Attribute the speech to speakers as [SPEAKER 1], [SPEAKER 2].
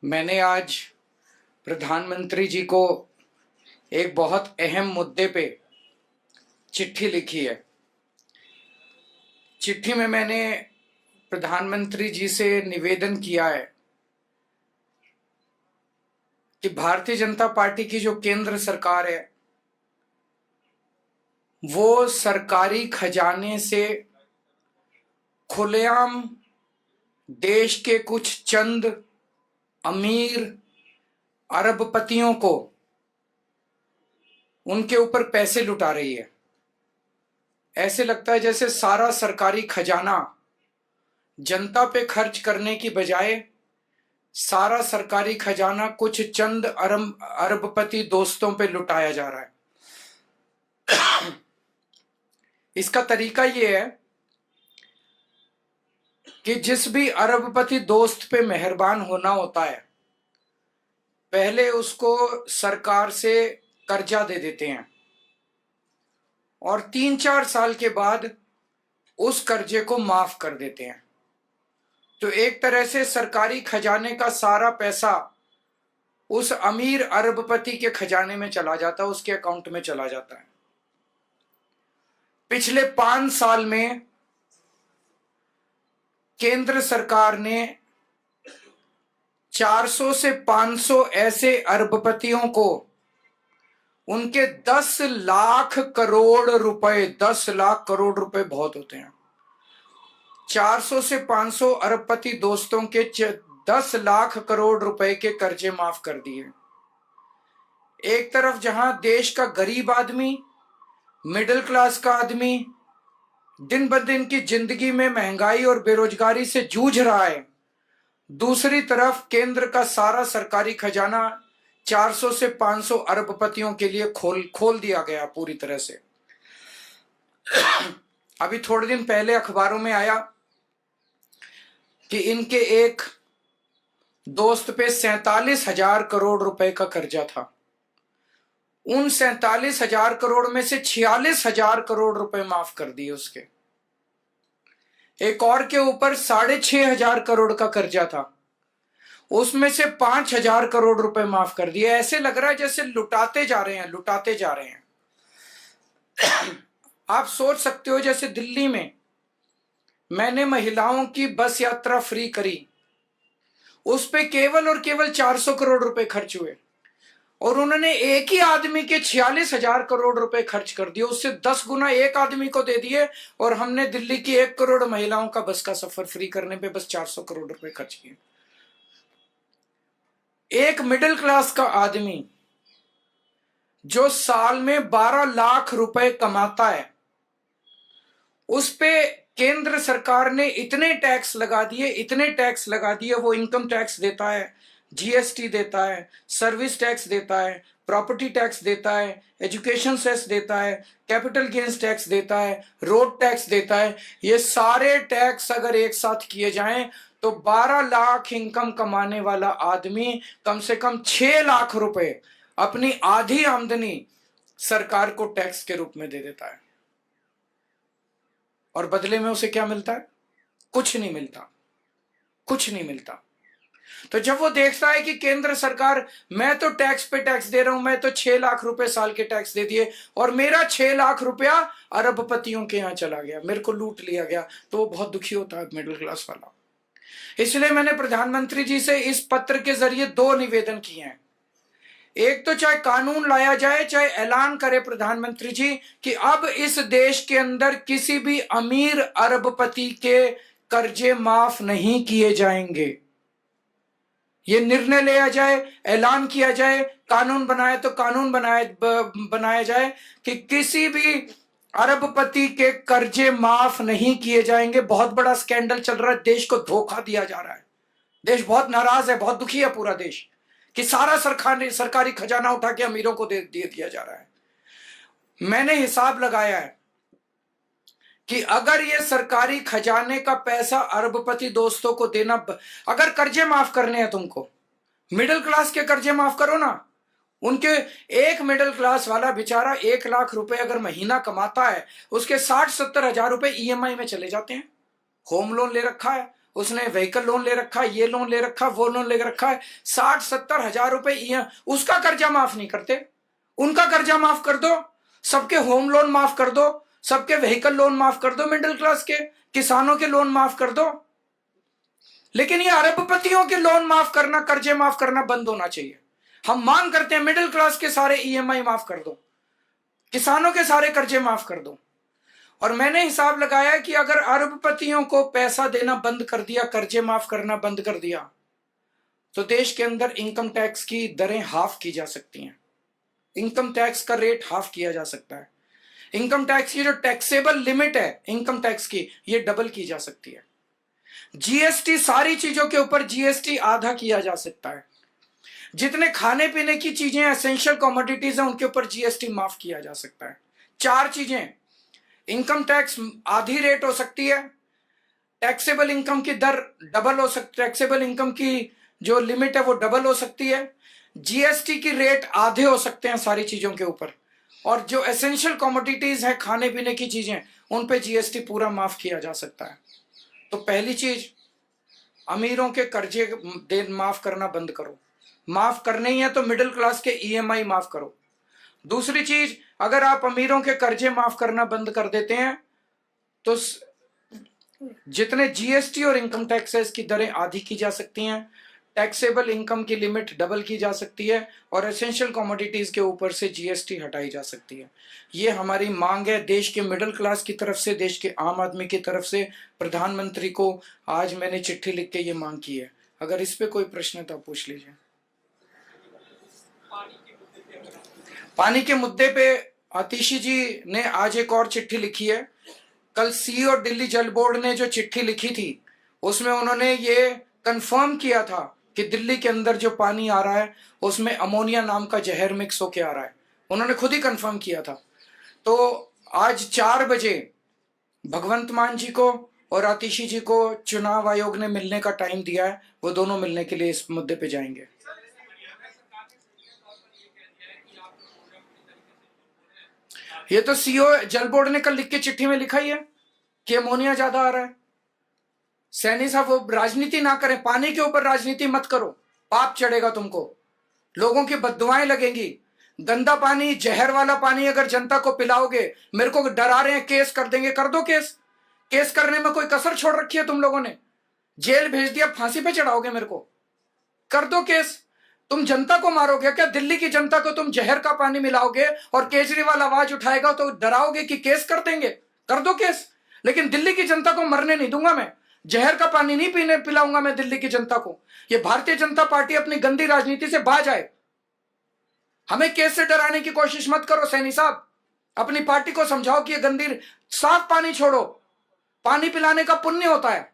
[SPEAKER 1] मैंने आज प्रधानमंत्री जी को एक बहुत अहम मुद्दे पे चिट्ठी लिखी है। चिट्ठी में मैंने प्रधानमंत्री जी से निवेदन किया है कि भारतीय जनता पार्टी की जो केंद्र सरकार है वो सरकारी खजाने से खुलेआम देश के कुछ चंद अमीर अरबपतियों को उनके ऊपर पैसे लुटा रही है। ऐसे लगता है जैसे सारा सरकारी खजाना जनता पे खर्च करने की बजाय सारा सरकारी खजाना कुछ चंद अरबपति दोस्तों पे लुटाया जा रहा है। इसका तरीका ये है कि जिस भी अरबपति दोस्त पे मेहरबान होना होता है पहले उसको सरकार से कर्जा दे देते हैं और 3-4 साल के बाद उस कर्जे को माफ कर देते हैं। तो एक तरह से सरकारी खजाने का सारा पैसा उस अमीर अरबपति के खजाने में चला जाता है, उसके अकाउंट में चला जाता है। पिछले 5 साल में केंद्र सरकार ने 400 से 500 ऐसे अरबपतियों को उनके 10 लाख करोड़ रुपए, 10 लाख करोड़ रुपए बहुत होते हैं, 400 से 500 अरबपति दोस्तों के 10 लाख करोड़ रुपए के कर्जे माफ कर दिए। एक तरफ जहां देश का गरीब आदमी, मिडिल क्लास का आदमी दिन ब दिन की जिंदगी में महंगाई और बेरोजगारी से जूझ रहा है, दूसरी तरफ केंद्र का सारा सरकारी खजाना 400 से 500 अरबपतियों के लिए खोल दिया गया पूरी तरह से। अभी थोड़े दिन पहले अखबारों में आया कि इनके एक दोस्त पे 47,000 करोड़ रुपए का कर्जा था। उन 47,000 करोड़ में से 46,000 करोड़ रुपए माफ कर दिए उसके। एक और के ऊपर 6,500 करोड़ का कर्जा था, उसमें से 5,000 करोड़ रुपए माफ कर दिए। ऐसे लग रहा है जैसे लुटाते जा रहे हैं, लुटाते जा रहे हैं। आप सोच सकते हो जैसे दिल्ली में मैंने महिलाओं की बस यात्रा फ्री करी, उस पे केवल और केवल 400 करोड़ रुपए खर्च हुए और उन्होंने एक ही आदमी के 46,000 करोड़ रुपए खर्च कर दिए, उससे 10 गुना एक आदमी को दे दिए और हमने दिल्ली की 1 करोड़ महिलाओं का बस का सफर फ्री करने पे बस 400 करोड़ रुपए खर्च किए। एक मिडिल क्लास का आदमी जो साल में 12 लाख रुपए कमाता है, उस पे केंद्र सरकार ने इतने टैक्स लगा दिए, वो इनकम टैक्स देता है, जीएसटी देता है, सर्विस टैक्स देता है, प्रॉपर्टी टैक्स देता है, एजुकेशन सेस देता है, कैपिटल गेन्स टैक्स देता है, रोड टैक्स देता है। ये सारे टैक्स अगर एक साथ किए जाएं तो 12 लाख इनकम कमाने वाला आदमी कम से कम 6 लाख रुपए अपनी आधी आमदनी सरकार को टैक्स के रूप में दे देता है और बदले में उसे क्या मिलता है? कुछ नहीं मिलता, कुछ नहीं मिलता। तो जब वो देखता है कि केंद्र सरकार, मैं तो टैक्स पे टैक्स दे रहा हूं, मैं तो 6 लाख रुपए साल के टैक्स दे दिए और मेरा 6 लाख रुपया अरबपतियों के यहां चला गया, मेरे को लूट लिया गया, तो वो बहुत दुखी होता है मिडिल क्लास वाला। इसलिए मैंने प्रधानमंत्री जी से इस पत्र के जरिए 2 निवेदन किए हैं। एक तो चाहे कानून लाया जाए, चाहे ऐलान करे प्रधानमंत्री जी कि अब इस देश के अंदर किसी भी अमीर अरबपति के कर्जे माफ नहीं किए जाएंगे। ये निर्णय लिया जाए, ऐलान किया जाए, कानून बनाए तो कानून बनाया जाए कि किसी भी अरबपति के कर्जे माफ नहीं किए जाएंगे। बहुत बड़ा स्कैंडल चल रहा है, देश को धोखा दिया जा रहा है, देश बहुत नाराज है, बहुत दुखी है पूरा देश कि सारा सरकारी खजाना उठा के अमीरों को दे दिया जा रहा है। मैंने हिसाब लगाया है कि अगर ये सरकारी खजाने का पैसा अरबपति दोस्तों को देना, अगर कर्जे माफ करने हैं तुमको, मिडिल क्लास के कर्जे माफ करो ना। उनके एक मिडिल क्लास वाला बेचारा 1 लाख रुपए अगर महीना कमाता है, उसके 60-70 हजार रुपए ईएमआई में चले जाते हैं, होम लोन ले रखा है उसने व्हीकल लोन ले रखा, ये लोन ले रखा, वो लोन ले रखा है, 60-70 हजार रुपए उसका कर्जा माफ नहीं करते। उनका कर्जा माफ कर दो, सबके होम लोन माफ कर दो, सबके व्हीकल लोन माफ कर दो, मिडिल क्लास के किसानों के लोन माफ कर दो। लेकिन ये अरबपतियों के लोन माफ करना, कर्जे माफ करना बंद होना चाहिए। हम मांग करते हैं मिडिल क्लास के सारे ईएमआई माफ कर दो, किसानों के सारे कर्जे माफ कर दो। और मैंने हिसाब लगाया कि अगर अरबपतियों को पैसा देना बंद कर दिया, कर्जे माफ करना बंद कर दिया, तो देश के अंदर इनकम टैक्स की दरें हाफ की जा सकती हैं। इनकम टैक्स का रेट हाफ किया जा सकता है। इनकम टैक्स की जो टैक्सेबल लिमिट है इनकम टैक्स की, ये डबल की जा सकती है। जीएसटी, सारी चीजों के ऊपर जीएसटी आधा किया जा सकता है। जितने खाने पीने की चीजें एसेंशियल कमोडिटीज हैं उनके ऊपर जीएसटी माफ किया जा सकता है। 4 चीजें, इनकम टैक्स आधी रेट हो सकती है, टैक्सेबल इनकम की दर डबल हो सकती है, टैक्सेबल इनकम की जो लिमिट है वो डबल हो सकती है, जीएसटी की रेट आधे हो सकते हैं सारी चीजों के ऊपर, और जो एसेंशियल कमोडिटीज है खाने पीने की चीजें उन पे जीएसटी पूरा माफ किया जा सकता है। तो पहली चीज, अमीरों के कर्जे माफ करना बंद करो। माफ करने ही है तो मिडिल क्लास के ईएमआई माफ करो। दूसरी चीज, अगर आप अमीरों के कर्जे माफ करना बंद कर देते हैं तो जितने जीएसटी और इनकम टैक्सेस की दरें आधी की जा सकती हैं, टैक्सेबल इनकम की लिमिट डबल की जा सकती है, और एसेंशियल कमोडिटीज के ऊपर से जीएसटी हटाई जा सकती है। ये हमारी मांग है देश के मिडिल क्लास की तरफ से, देश के आम आदमी की तरफ से। प्रधानमंत्री को आज मैंने चिट्ठी लिख के ये मांग की है। अगर इस पे कोई प्रश्न है तो आप पूछ लीजिए। पानी के मुद्दे पे आतिशी जी ने आज एक और चिट्ठी लिखी है। कल सीईओ और दिल्ली जल बोर्ड ने जो चिट्ठी लिखी थी उसमें उन्होंने ये कंफर्म किया था कि दिल्ली के अंदर जो पानी आ रहा है उसमें अमोनिया नाम का जहर मिक्स होके आ रहा है। उन्होंने खुद ही कंफर्म किया था। तो आज 4 बजे भगवंत मान जी को और आतिशी जी को चुनाव आयोग ने मिलने का टाइम दिया है। वो दोनों मिलने के लिए इस मुद्दे पे जाएंगे। ये तो सीईओ जल बोर्ड ने कल लिख के चिट्ठी में लिखा ही है कि अमोनिया ज्यादा आ रहा है। सैनी साहब, वो राजनीति ना करें, पानी के ऊपर राजनीति मत करो, पाप चढ़ेगा तुमको, लोगों की बद्दुआएं लगेंगी। गंदा पानी, जहर वाला पानी अगर जनता को पिलाओगे, मेरे को डरा रहे हैं केस कर देंगे, कर दो केस। केस करने में कोई कसर छोड़ रखी है तुम लोगों ने? जेल भेज दिया, फांसी पे चढ़ाओगे मेरे को? कर दो केस। तुम जनता को मारोगे क्या? दिल्ली की जनता को तुम जहर का पानी मिलाओगे और केजरीवाल आवाज उठाएगा तो डराओगे कि केस कर देंगे? कर दो केस, लेकिन दिल्ली की जनता को मरने नहीं दूंगा मैं। जहर का पानी नहीं पीने पिलाऊंगा मैं दिल्ली की जनता को। ये भारतीय जनता पार्टी अपनी गंदी राजनीति से बाज आए। हमें केस से डराने की कोशिश मत करो सैनी साहब। अपनी पार्टी को समझाओ कि ये गंदी, साफ पानी छोड़ो। पानी पिलाने का पुण्य होता है।